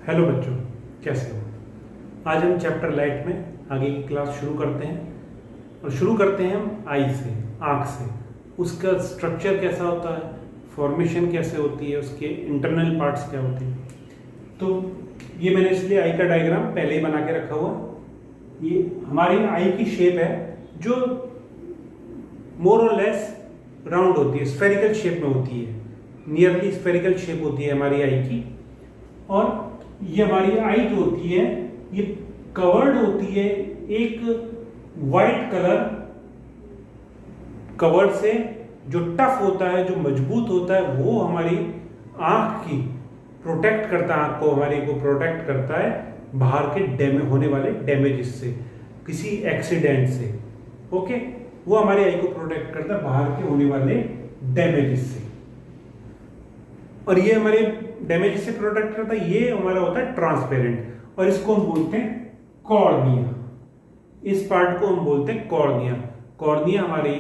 Hello बच्चों, कैसे हो। आज हम चैप्टर लाइट में आगे की क्लास शुरू करते हैं और शुरू करते हैं हम आई से, आँख से। उसका स्ट्रक्चर कैसा होता है, फॉर्मेशन कैसे होती है, उसके इंटरनल पार्ट्स क्या होते हैं। तो ये मैंने इसलिए आई का डायग्राम पहले ही बना के रखा हुआ। ये हमारी आई की शेप है जो मोर और लेस राउंड होती है, स्फेरिकल शेप में होती है, नियरली स्फेरिकल शेप होती है हमारी आई की। और ये हमारी आई जो होती है ये कवर्ड होती है एक वाइट कलर कवर से, जो टफ होता है, जो मजबूत होता है, वो हमारी आंख की प्रोटेक्ट करता है, आंख को हमारी को प्रोटेक्ट करता है बाहर के होने वाले डैमेजेस से, किसी एक्सीडेंट से। ओके, वो हमारी आई को प्रोटेक्ट करता है बाहर के होने वाले डैमेजेस से। और ये हमारे डैमेज से प्रोटेक्ट करता है, ये हमारा होता है ट्रांसपेरेंट, और इसको हम बोलते हैं कॉर्निया। इस पार्ट को हम बोलते हैं कॉर्निया। कॉर्निया हमारी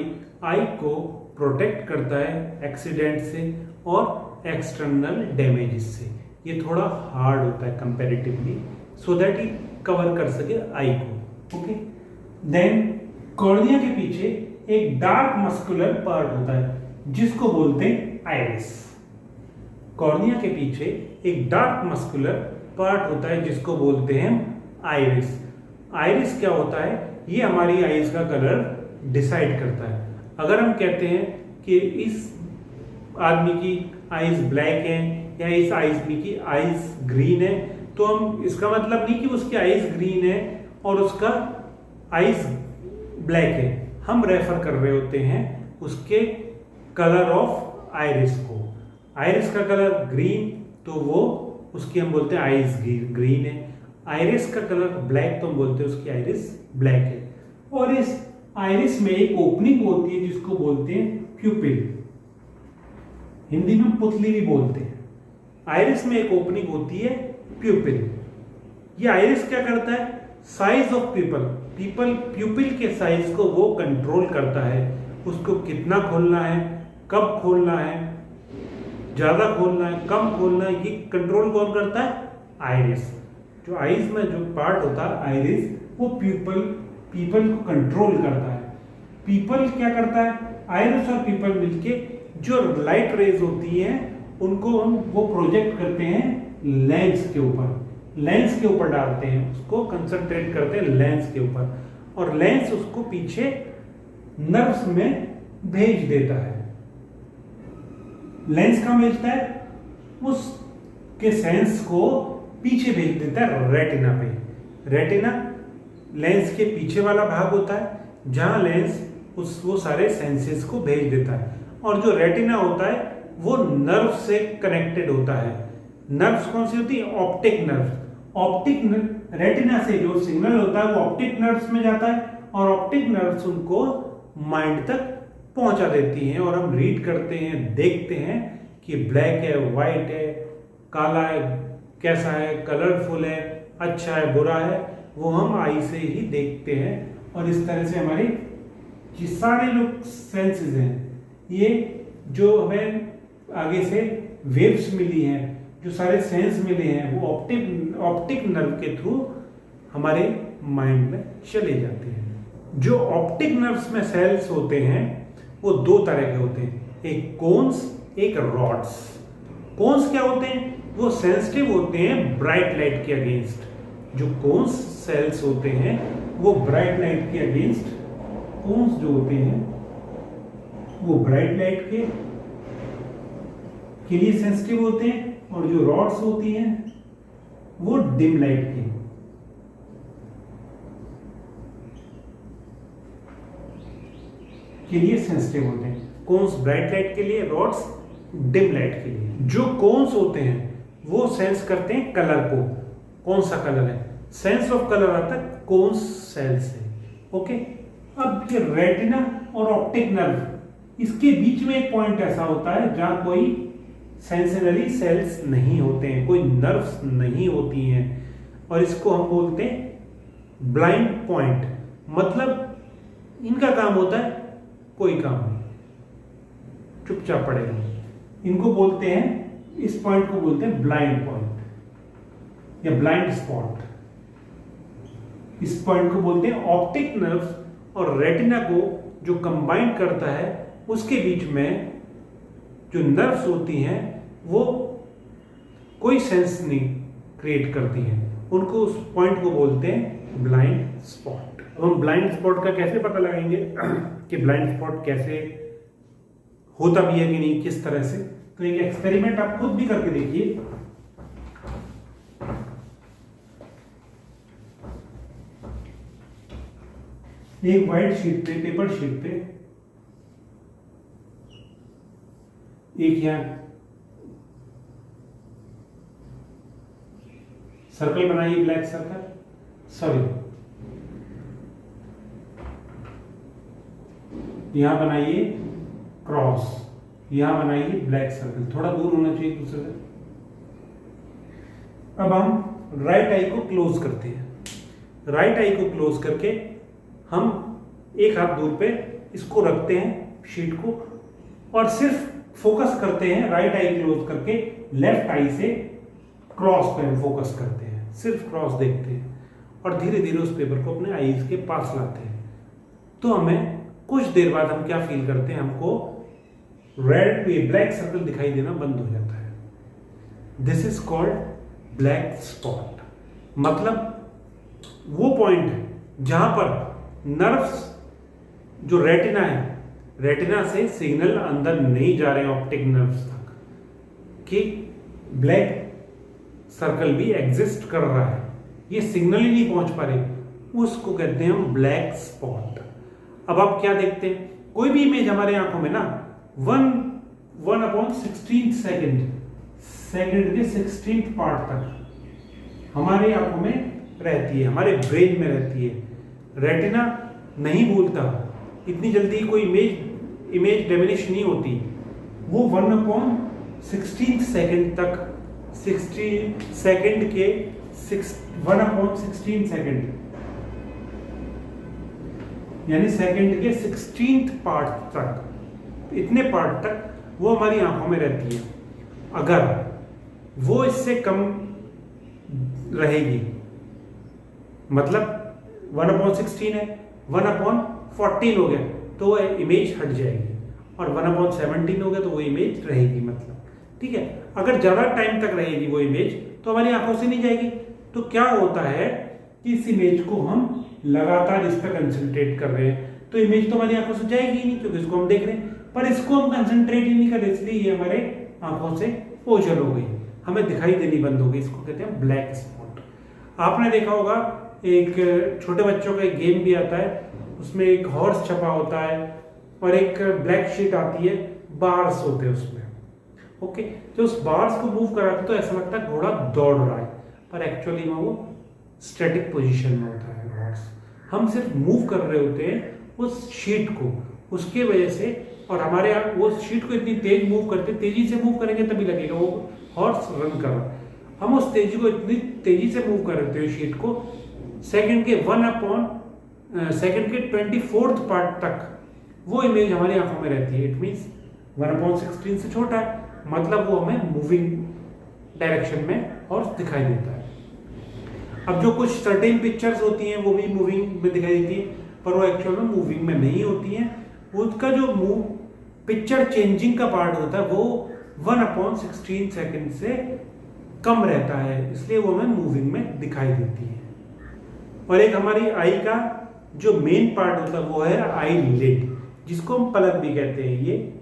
आई को प्रोटेक्ट करता है एक्सीडेंट से और एक्सटर्नल डैमेजेस से। ये थोड़ा हार्ड होता है कंपैरेटिवली, सो दैट ये कवर कर सके आई को। ओके, देन कॉर्निया के पीछे एक डार्क मस्कुलर पार्ट होता है जिसको बोलते हैं आइरिस। कॉर्निया के पीछे एक डार्क मस्कुलर पार्ट होता है जिसको बोलते हैं आइरिस। आइरिस क्या होता है, ये हमारी आईज का कलर डिसाइड करता है। अगर हम कहते हैं कि इस आदमी की आईज ब्लैक है या इस आदमी की आईज ग्रीन है, तो हम इसका मतलब नहीं कि उसकी आईज ग्रीन है और उसका आईज ब्लैक है, हम रेफर कर रहे होते हैं उसके कलर ऑफ आइरिस को। आइरिस का कलर ग्रीन, तो वो उसकी हम बोलते हैं आइज ग्रीन है। आइरिस का कलर ब्लैक, तो हम बोलते हैं उसकी आइरिस ब्लैक है। और इस आइरिस में एक ओपनिंग होती है जिसको बोलते हैं प्यूपिल, हिंदी में पुतली भी बोलते हैं। आइरिस में एक ओपनिंग होती है प्यूपिल। ये आइरिस क्या करता है, साइज ऑफ प्यूपिल के साइज को वो कंट्रोल करता है। उसको कितना खोलना है, कब खोलना है, ज्यादा खोलना है, कम खोलना है, ये कंट्रोल कौन करता है, आइरिस। जो आइज में जो पार्ट होता है आइरिस, वो पीपल को कंट्रोल करता है। पीपल क्या करता है, आइरिस और पीपल मिलके जो लाइट रेज होती है उनको हम वो प्रोजेक्ट करते हैं लेंस के ऊपर डालते हैं, उसको कंसंट्रेट करते हैं लेंस के ऊपर, और लेंस उसको पीछे नर्व्स में भेज देता है। लेंस कहाँ भेजता है, उसके सेंस को पीछे भेज देता है रेटिना पे। रेटिना लेंस के पीछे वाला भाग होता है जहां लेंस वो सारे सेंसेस को भेज देता है। और जो रेटिना होता है वो नर्व से कनेक्टेड होता है। नर्व्स कौन सी होती है, ऑप्टिक नर्व। रेटिना से जो सिग्नल होता है वो ऑप्टिक नर्व्स में जाता है, और ऑप्टिक नर्व्स उनको माइंड तक पहुंचा देती हैं, और हम रीड करते हैं, देखते हैं कि ब्लैक है, वाइट है, काला है, कैसा है, कलरफुल है, अच्छा है, बुरा है, वो हम आई से ही देखते हैं। और इस तरह से हमारे ये सारे जो सेंसेस हैं, ये जो हमें आगे से वेव्स मिली हैं, जो सारे सेंस मिले हैं, वो ऑप्टिक नर्व के थ्रू हमारे माइंड में चले जाते हैं। जो ऑप्टिक नर्व्स में सेल्स होते हैं वो दो तरह के होते हैं, एक कोन्स, एक रॉड्स। कोन्स क्या होते हैं, वो सेंसिटिव होते हैं ब्राइट लाइट के अगेंस्ट। जो कोन्स सेल्स होते हैं वो ब्राइट लाइट के अगेंस्ट, कोन्स जो होते हैं वो ब्राइट लाइट के लिए सेंसिटिव होते हैं, और जो रॉड्स होती हैं वो डिम लाइट के लिए सेंसिटिव होते हैं। कोन्स ब्राइट लाइट के लिए, रॉड्स डिम लाइट के लिए। जो कोन्स होते हैं वो सेंस करते हैं कलर को, कौन सा कलर है, सेंस ऑफ कलर आता है कोन्स सेल से। ओके, अब ये रेटिना और ऑप्टिक नर्व, इसके बीच में एक पॉइंट ऐसा होता है जहां कोई सेंसरी सेल्स नहीं होते हैं, कोई नर्व्स नहीं होती हैं, और इसको हम बोलते हैं ब्लाइंड पॉइंट। मतलब इनका काम होता है कोई काम नहीं, चुपचाप पड़ेगा। इनको बोलते हैं, इस पॉइंट को बोलते हैं ब्लाइंड पॉइंट। या ब्लाइंड स्पॉट। इस पॉइंट को बोलते हैं ऑप्टिक नर्व्स, और रेटिना को जो कंबाइन करता है उसके बीच में जो नर्व्स होती हैं वो कोई सेंस नहीं क्रिएट करती हैं, उनको उस पॉइंट को बोलते हैं ब्लाइंड स्पॉट। अब हम ब्लाइंड स्पॉट का कैसे पता लगाएंगे कि ब्लाइंड स्पॉट कैसे होता भी है कि नहीं, किस तरह से, तो एक एक्सपेरिमेंट आप खुद भी करके देखिए। एक व्हाइट शीट पे, पेपर शीट पे एक यहां सर्कल बनाइए, ब्लैक सर्कल, सॉरी यहां बनाइए क्रॉस, यहां बनाइए ब्लैक सर्कल, थोड़ा दूर होना चाहिए एक दूसरे से। अब हम राइट आई को क्लोज करते हैं। राइट आई को क्लोज करके हम एक हाथ दूर पे इसको रखते हैं शीट को, और सिर्फ फोकस करते हैं राइट आई क्लोज करके, लेफ्ट आई से क्रॉस पे हम फोकस करते हैं, सिर्फ क्रॉस देखते हैं और धीरे धीरे उस पेपर को अपने आईज के पास लाते हैं। तो हमें कुछ देर बाद हम क्या फील करते हैं, हमको रेड ब्लैक सर्कल दिखाई देना बंद हो जाता है। This is called black spot. मतलब वो पॉइंट है जहां पर नर्व्स जो रेटिना है, रेटिना से सिग्नल अंदर नहीं जा रहे हैं ऑप्टिक नर्व्स तक, कि ब्लैक सर्कल भी एग्जिस्ट कर रहा है, ये सिग्नल ही नहीं पहुंच पा रहे, उसको कहते हैं हम ब्लैक स्पॉट। अब आप क्या देखते हैं, कोई भी इमेज हमारे आंखों में ना 1/16 सेकंड के 16th पार्ट तक हमारे आंखों में रहती है, हमारे ब्रेन में रहती है। रेटिना नहीं भूलता, इतनी जल्दी कोई इमेज डिमिनिश नहीं होती, वो 1/16 सेकंड तक, 60 सेकंड के 1/16 सेकंड यानी सेकंड के 16th पार्ट तक, इतने पार्ट तक वो हमारी आंखों में रहती है। अगर वो इससे कम रहेगी, मतलब 1/16 है, 1/14 हो गया तो वो इमेज हट जाएगी, और 1/17 हो गया तो वो इमेज रहेगी, मतलब ठीक है। अगर ज़्यादा टाइम तक रहेगी वो इमेज तो हमारी आंखों से नहीं जाएगी। तो क्या होता है कि इस इमेज को हम लगातार इस पर कंसंट्रेट कर रहे हैं, तो इमेज तो हमारी आंखों से जाएगी ही नहीं, क्योंकि इसको हम देख रहे हैं, पर इसको हम कंसंट्रेट ही नहीं कर रहे, इसलिए ये हमारे आंखों से ओझल हो गई, हमें दिखाई देनी बंद हो गई। इसको कहते हैं ब्लैक स्पॉट। आपने देखा होगा एक छोटे बच्चों का एक गेम भी आता है, उसमें एक हॉर्स छपा होता है और एक ब्लैक शीट आती है, बार्स होते हैं उसमें, ओके। तो उस बार्स को मूव कराते तो ऐसा लगता है घोड़ा दौड़ रहा है, पर एक्चुअली में वो स्टैटिक पोजीशन में होता है हॉर्स। हम सिर्फ मूव कर रहे होते हैं उस शीट को, उसके वजह से, और हमारे यहाँ वो शीट को इतनी तेज मूव करते, तेजी से मूव करेंगे तभी लगेगा वो हॉर्स रन कर रहा है। हम उस तेजी को इतनी तेजी से मूव कर रहे हैं शीट को, सेकंड के 24th पार्ट तक वो इमेज हमारी आंखों में रहती है। इट मीन्स 1/16 से छोटा है, मतलब वो हमें मूविंग डायरेक्शन में हॉर्स दिखाई देता है। अब जो कुछ सर्टेन पिक्चर्स होती हैं वो भी मूविंग में दिखाई देती है, पर वो एक्चुअल में मूविंग में नहीं होती हैं। उसका जो पिक्चर चेंजिंग का पार्ट होता है वो 1/16 सेकंड से कम रहता है, इसलिए वो हमें मूविंग में दिखाई देती है। और एक हमारी आई का जो मेन पार्ट होता है वो है आई लिड, जिसको हम पलक भी कहते हैं।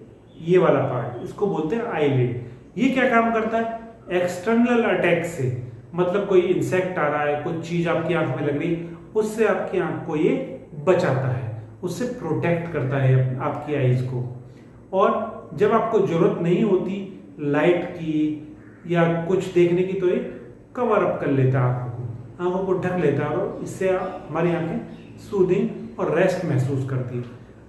ये वाला पार्ट, इसको बोलते हैं आई लिड। ये क्या काम करता है, एक्सटर्नल अटैक से, मतलब कोई इंसेक्ट आ रहा है, कुछ चीज आपकी आंख में लग रही, उससे आपकी आंख को ये बचाता है, उससे प्रोटेक्ट करता है आपकी आईज को। और जब आपको जरूरत नहीं होती लाइट की या कुछ देखने की, तो ये कवर अप कर लेता है आंखों को ढक लेता है, और इससे हमारी आंखें सूदिंग और रेस्ट महसूस करती है।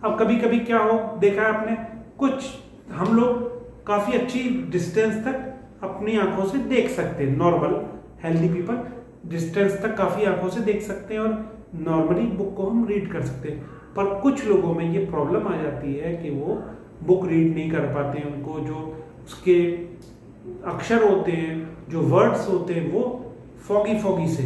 अब कभी कभी क्या हो, देखा है आपने, कुछ हम लोग काफी अच्छी डिस्टेंस तक अपनी आंखों से देख सकते हैं, नॉर्मल हेल्दी पीपल डिस्टेंस तक काफी आंखों से देख सकते हैं और नॉर्मली बुक को हम रीड कर सकते हैं। पर कुछ लोगों में ये प्रॉब्लम आ जाती है कि वो बुक रीड नहीं कर पाते हैं, उनको जो उसके अक्षर होते हैं, जो वर्ड्स होते हैं, वो फॉगी फॉगी से,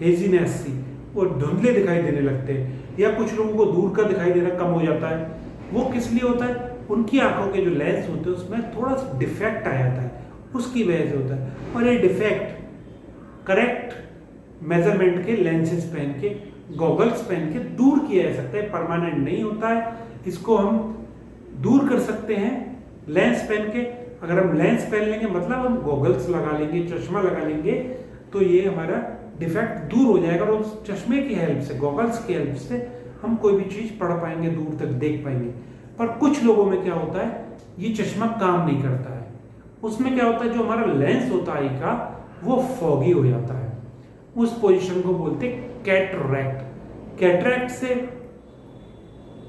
हेजीनेस सी, वो धुंधले दिखाई देने लगते हैं, या कुछ लोगों को दूर का दिखाई देना कम हो जाता है। वो किस लिए होता है? उनकी आंखों के जो लेंस होते हैं उसमें थोड़ा सा डिफेक्ट आ जाता है, उसकी वजह से होता है। और ये डिफेक्ट करेक्ट मेजरमेंट के लेंसेज पहन के, गॉगल्स पहन के दूर किया जा सकता है, परमानेंट नहीं होता है। इसको हम दूर कर सकते हैं लेंस पहन के। अगर हम लेंस पहन लेंगे मतलब हम गॉगल्स लगा लेंगे, चश्मा लगा लेंगे, तो ये हमारा डिफेक्ट दूर हो जाएगा और उस चश्मे की हेल्प से, गॉगल्स की हेल्प से हम कोई भी चीज पढ़ पाएंगे, दूर तक देख पाएंगे। पर कुछ लोगों में क्या होता है, ये चश्मा काम नहीं करता है। उसमें क्या होता है, जो हमारा लेंस होता है आई का, वो फॉगी हो जाता है। उस पोजीशन को बोलते हैं कैटरैक्ट। कैटरैक्ट से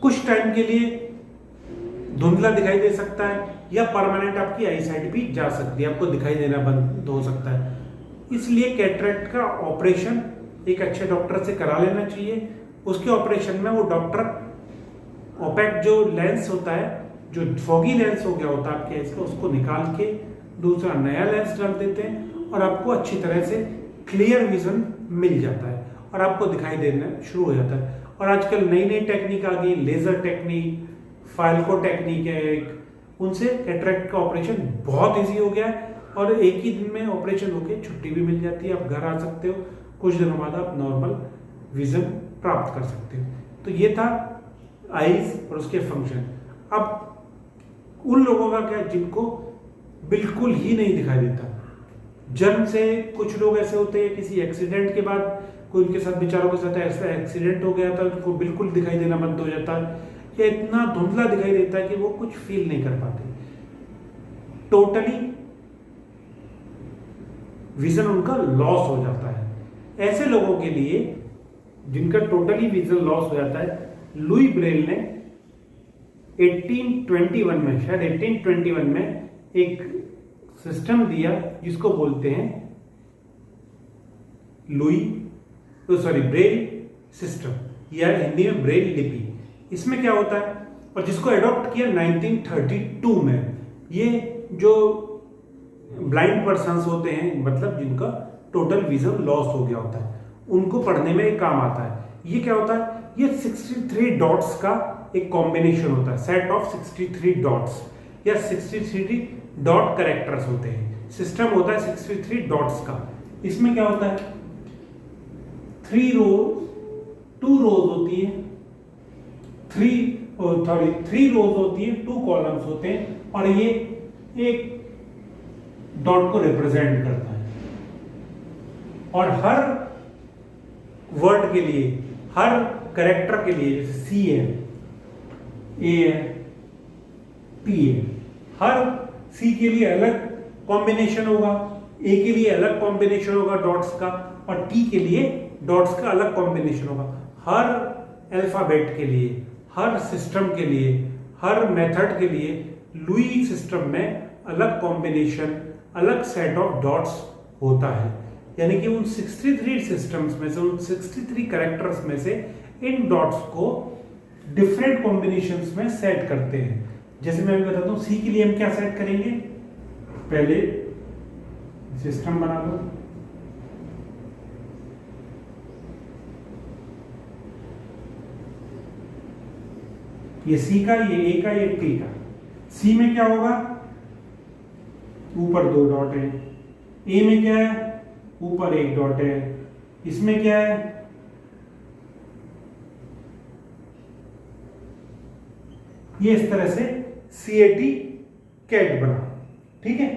कुछ टाइम के लिए धुंधला दिखाई दे सकता है, या परमानेंट आपकी आई साइट भी जा सकती है, आपको दिखाई देना बंद हो सकता है। इसलिए कैटरैक्ट का ऑपरेशन एक अच्छे डॉक्टर से करा लेना चाहिए। उसके ऑपरेशन में वो डॉक्टर ओपेक जो लेंस होता है, जो फॉगी लेंस हो गया होता है आपके आइज का, उसको निकाल के दूसरा नया लेंस डाल देते हैं और आपको अच्छी तरह से क्लियर विजन मिल जाता है और आपको दिखाई देना शुरू हो जाता है। और आजकल नई नई टेक्निक आ गई, लेजर टेक्निक, फाल्को टेक्निक है एक, उनसे कैटरैक्ट का ऑपरेशन बहुत इजी हो गया है और एक ही दिन में ऑपरेशन होके छुट्टी भी मिल जाती है, आप घर आ सकते हो, कुछ दिनों बाद आप नॉर्मल विजन प्राप्त कर सकते हो। तो ये था आईज और उसके फंक्शन। अब उन लोगों का क्या, जिनको बिल्कुल ही नहीं दिखाई देता जन्म से। कुछ लोग ऐसे होते हैं किसी एक्सीडेंट के बाद, कोई उनके साथ बेचारों के साथ ऐसा एक्सीडेंट हो गया था, उनको बिल्कुल दिखाई देना बंद हो जाता है, या इतना धुंधला दिखाई देता है कि वो कुछ फील नहीं कर पाते, टोटली विजन उनका लॉस हो जाता है। ऐसे लोगों के लिए जिनका टोटली विजन लॉस हो जाता है, लुई ब्रेल ने 1821 में, शायद 1821 में एक सिस्टम दिया जिसको बोलते हैं ब्रेल सिस्टम, या हिंदी में ब्रेल लिपि। इसमें क्या होता है, और जिसको एडॉप्ट किया 1932 में। ये जो ब्लाइंड पर्सन्स होते हैं, मतलब जिनका टोटल विजन लॉस हो गया होता है, उनको पढ़ने में काम आता है। ये क्या होता है, ये 63 डॉट्स का एक कॉम्बिनेशन होता है, सेट ऑफ 63 डॉट्स या 63 डॉट कैरेक्टर्स होते हैं। सिस्टम होता है 63 डॉट्स का। इसमें क्या होता है, 3 रोज होती है, 3 रोज होती है, 2 कॉलम्स होते हैं, और ये एक डॉट को रिप्रेजेंट करता है। और हर वर्ड के लिए, हर कैरेक्टर के लिए, जैसे सी है, ए है, पी है, हर सी के लिए अलग कॉम्बिनेशन होगा, ए के लिए अलग कॉम्बिनेशन होगा डॉट्स का, और टी के लिए डॉट्स का अलग कॉम्बिनेशन होगा। हर अल्फाबेट के लिए, हर सिस्टम के लिए, हर मेथड के लिए लुई सिस्टम में अलग कॉम्बिनेशन, अलग सेट ऑफ डॉट्स होता है। यानी कि उन 63 सिस्टम्स में से, उन 63 कैरेक्टर्स में से इन डॉट्स को डिफरेंट कॉम्बिनेशंस में सेट करते हैं। जैसे मैं अभी बताता हूँ, सी के लिए हम क्या सेट करेंगे, पहले सिस्टम बना लो, ये सी का, ये ए का, ये टी का। सी में क्या होगा, ऊपर 2 डॉट है। ए में क्या है, ऊपर 1 डॉट है। इसमें क्या है, ये इस तरह से CAT कैट बना, ठीक है।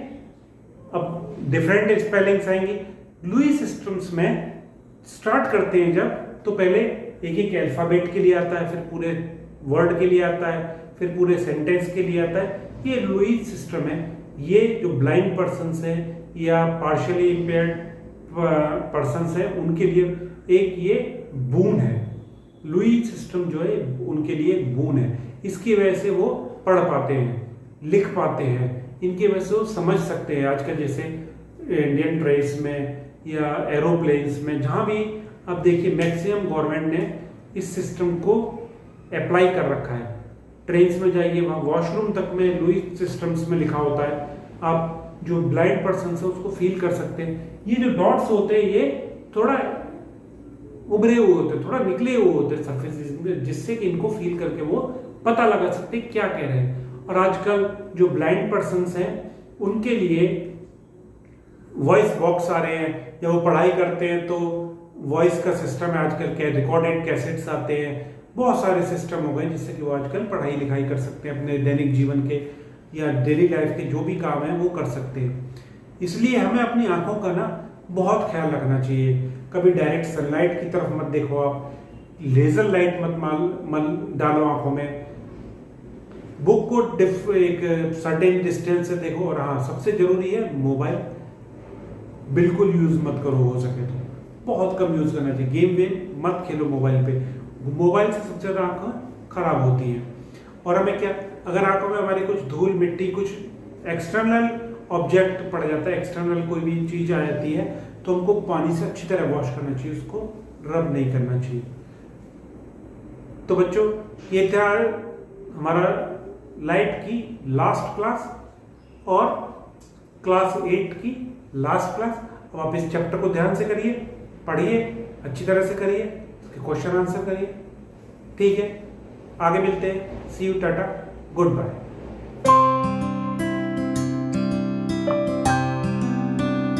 अब डिफरेंट स्पेलिंग्स आएंगे। लुई सिस्टम्स में स्टार्ट करते हैं जब, तो पहले एक एक अल्फाबेट के लिए आता है, फिर पूरे वर्ड के लिए आता है, फिर पूरे सेंटेंस के लिए आता है। ये लुई सिस्टम है। ये जो ब्लाइंड पर्सन्स हैं या पार्शियली इम्पेयर्ड पर्सन्स हैं, उनके लिए एक ये बून है। लुई सिस्टम जो है उनके लिए एक बून है। इसकी वजह से वो पढ़ पाते हैं, लिख पाते हैं, इनकी वजह से वो समझ सकते हैं। आजकल जैसे इंडियन ट्रेन्स में या एरोप्लेन्स में, जहाँ भी अब देखिए मैक्सिमम गवर्नमेंट ने इस सिस्टम को अप्लाई कर रखा है। ट्रेन्स में जाइए, वहाँ वॉशरूम तक में लुई सिस्टम्स में लिखा होता है। आप जो ब्लाइंड पर्सन है उसको फील कर सकते हैं। ये जो डॉट्स होते हैं ये थोड़ा उभरे हुए होते हैं, थोड़ा निकले हुए होते हैं सरफेस में, जिससे कि इनको फील करके वो पता लगा सकते हैं क्या कह रहे हैं। और आजकल जो ब्लाइंड पर्सन हैं उनके लिए वॉइस बॉक्स आ रहे हैं, या वो पढ़ाई करते हैं तो वॉइस का सिस्टम है आजकल, क्या रिकॉर्डेड कैसेट्स आते हैं, बहुत सारे सिस्टम हो गए जिससे कि वो आजकल पढ़ाई लिखाई कर सकते हैं, अपने दैनिक जीवन के या डेली लाइफ के जो भी काम है वो कर सकते हैं। इसलिए हमें अपनी आंखों का ना बहुत ख्याल रखना चाहिए। कभी डायरेक्ट सनलाइट की तरफ मत देखो, आप लेजर लाइट मत डालो आंखों में, बुक को एक सर्टेन डिस्टेंस से देखो। और हाँ, सबसे जरूरी है मोबाइल बिल्कुल यूज मत करो, हो सके तो बहुत कम यूज करना चाहिए। गेम वेम मत खेलो मोबाइल पे, मोबाइल से सबसे ज्यादा आंखें खराब होती हैं। और हमें क्या, अगर आंखों में हमारी कुछ धूल मिट्टी कुछ एक्सटर्नल ऑब्जेक्ट पड़ जाता है, एक्सटर्नल कोई भी चीज आ जाती है, तो हमको पानी से अच्छी तरह वॉश करना चाहिए, उसको रब नहीं करना चाहिए। तो बच्चों, ये था हमारा लाइट की लास्ट क्लास और क्लास 8 की लास्ट क्लास। अब आप इस चैप्टर को ध्यान से करिए, पढ़िए, अच्छी तरह से करिए, इसके क्वेश्चन आंसर करिए। ठीक है, आगे मिलते हैं। सी यू, टाटा, गुड बाय।